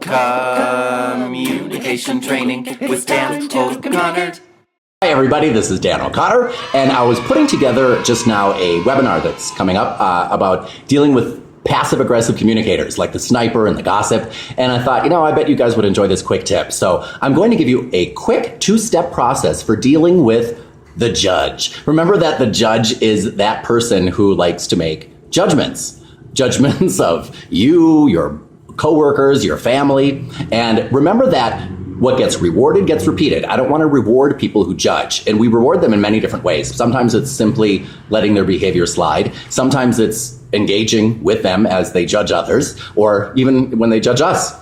Communication training with Dan O'Connor. Hi everybody, this is Dan O'Connor, and I was putting together just now a webinar that's coming up about dealing with passive-aggressive communicators like the sniper and the gossip, and I thought, I bet you guys would enjoy this quick tip. So I'm going to give you a quick two-step process for dealing with the judge. Remember that the judge is that person who likes to make judgments of you, your coworkers, your family, and remember that what gets rewarded gets repeated. I don't want to reward people who judge, and we reward them in many different ways. Sometimes it's simply letting their behavior slide. Sometimes it's engaging with them as they judge others, or even when they judge us.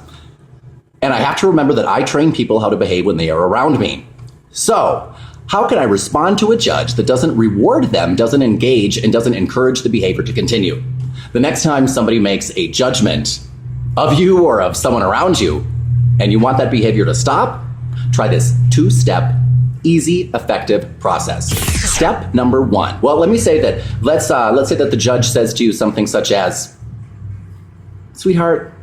And I have to remember that I train people how to behave when they are around me. So, how can I respond to a judge that doesn't reward them, doesn't engage, and doesn't encourage the behavior to continue? The next time somebody makes a judgment of you or of someone around you, and you want that behavior to stop, try this two-step, easy, effective process. Step number one. Well, let me say that, let's say that the judge says to you something such as, "Sweetheart,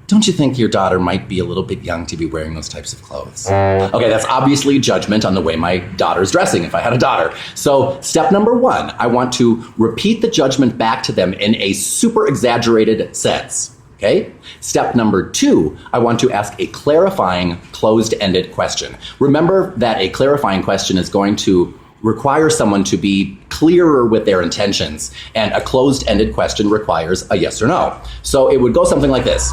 don't you think your daughter might be a little bit young to be wearing those types of clothes?" Okay, that's obviously judgment on the way my daughter's dressing if I had a daughter. So step number one, I want to repeat the judgment back to them in a super exaggerated sense. Okay? Step number two, I want to ask a clarifying, closed-ended question. Remember that a clarifying question is going to require someone to be clearer with their intentions, and a closed-ended question requires a yes or no. So it would go something like this.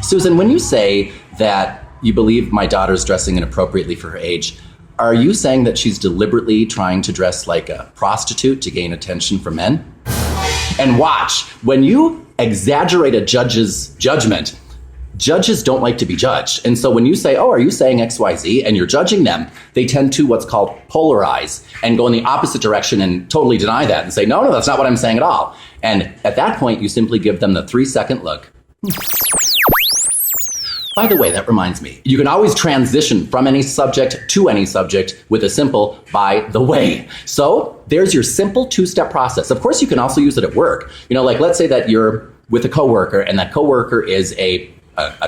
"Susan, when you say that you believe my daughter's dressing inappropriately for her age, are you saying that she's deliberately trying to dress like a prostitute to gain attention from men?" And watch, when you exaggerate a judge's judgment, judges don't like to be judged. And so when you say, "Oh, are you saying XYZ?" and you're judging them, they tend to what's called polarize and go in the opposite direction and totally deny that and say, no, that's not what I'm saying at all. And at that point, you simply give them the 3-second look. By the way, that reminds me, you can always transition from any subject to any subject with a simple "by the way." So there's your simple two-step process. Of course, you can also use it at work. Like let's say that you're with a coworker and that coworker is a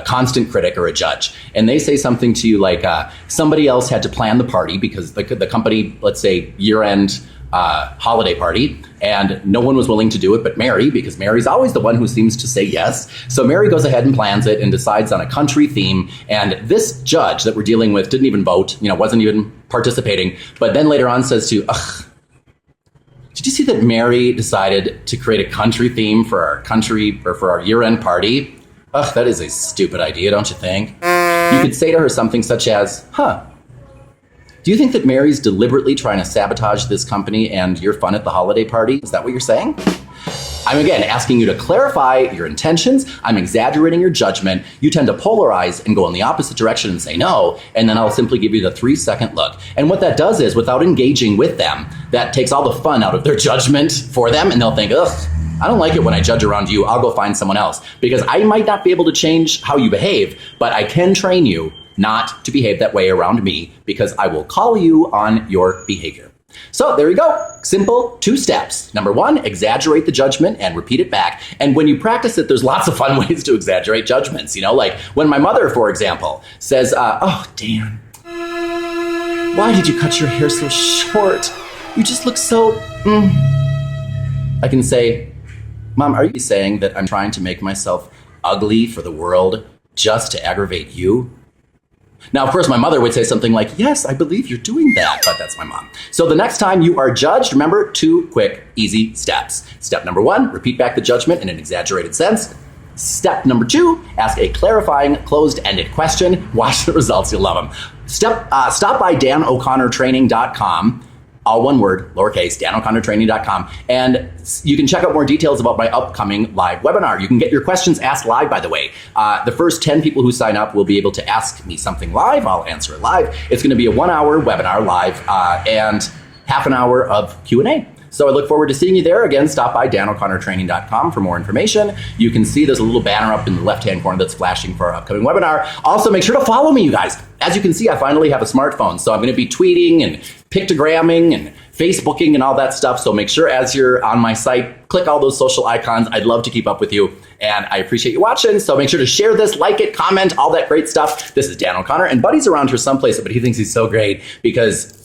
constant critic or a judge. And they say something to you like somebody else had to plan the party because the company, let's say year-end holiday party, and no one was willing to do it but Mary, because Mary's always the one who seems to say yes. So Mary goes ahead and plans it and decides on a country theme, and this judge that we're dealing with didn't even vote, wasn't even participating, but then later on says to you, "Ugh, did you see that Mary decided to create a country theme for our country or for our year-end party? Ugh, that is a stupid idea, don't you think?" You could say to her something such as, "Do you think that Mary's deliberately trying to sabotage this company and your fun at the holiday party? Is that what you're saying?" I'm again asking you to clarify your intentions. I'm exaggerating your judgment. You tend to polarize and go in the opposite direction and say no, and then I'll simply give you the 3-second look. And what that does is, without engaging with them, that takes all the fun out of their judgment for them, and they'll think, "Ugh, I don't like it when I judge around you. I'll go find someone else." Because I might not be able to change how you behave, but I can train you not to behave that way around me, because I will call you on your behavior. So there you go. Simple 2 steps. Number one, exaggerate the judgment and repeat it back. And when you practice it, there's lots of fun ways to exaggerate judgments. Like when my mother, for example, says, "Oh, Dan, why did you cut your hair so short? You just look so..." I can say, "Mom, are you saying that I'm trying to make myself ugly for the world just to aggravate you?" Now, of course, my mother would say something like, "Yes, I believe you're doing that," but that's my mom. So the next time you are judged, remember 2 quick, easy steps. Step number 1, repeat back the judgment in an exaggerated sense. Step number 2, ask a clarifying, closed-ended question. Watch the results, you'll love them. Stop by DanO'ConnorTraining.com. All one word, lowercase, DanO'ConnorTraining.com. And you can check out more details about my upcoming live webinar. You can get your questions asked live, by the way. The first 10 people who sign up will be able to ask me something live. I'll answer it live. It's going to be a 1-hour webinar live and half an hour of Q&A. So I look forward to seeing you there. Again, stop by danoconnor.training.com for more information. You can see there's a little banner up in the left-hand corner that's flashing for our upcoming webinar. Also, make sure to follow me, you guys. As you can see, I finally have a smartphone, so I'm going to be tweeting and pictogramming and Facebooking and all that stuff. So make sure as you're on my site, click all those social icons. I'd love to keep up with you, and I appreciate you watching. So make sure to share this, like it, comment, all that great stuff. This is Dan O'Connor, and Buddy's around here someplace, but he thinks he's so great because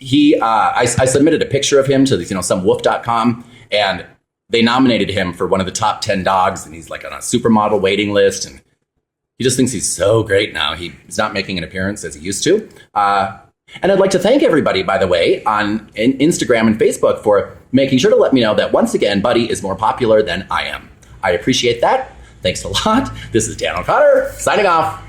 I submitted a picture of him to somewoof.com, and they nominated him for one of the top 10 dogs, and he's like on a supermodel waiting list, and he just thinks he's so great now. He's not making an appearance as he used to. And I'd like to thank everybody, by the way, on Instagram and Facebook for making sure to let me know that, once again, Buddy is more popular than I am. I appreciate that. Thanks a lot. This is Dan O'Connor, signing off.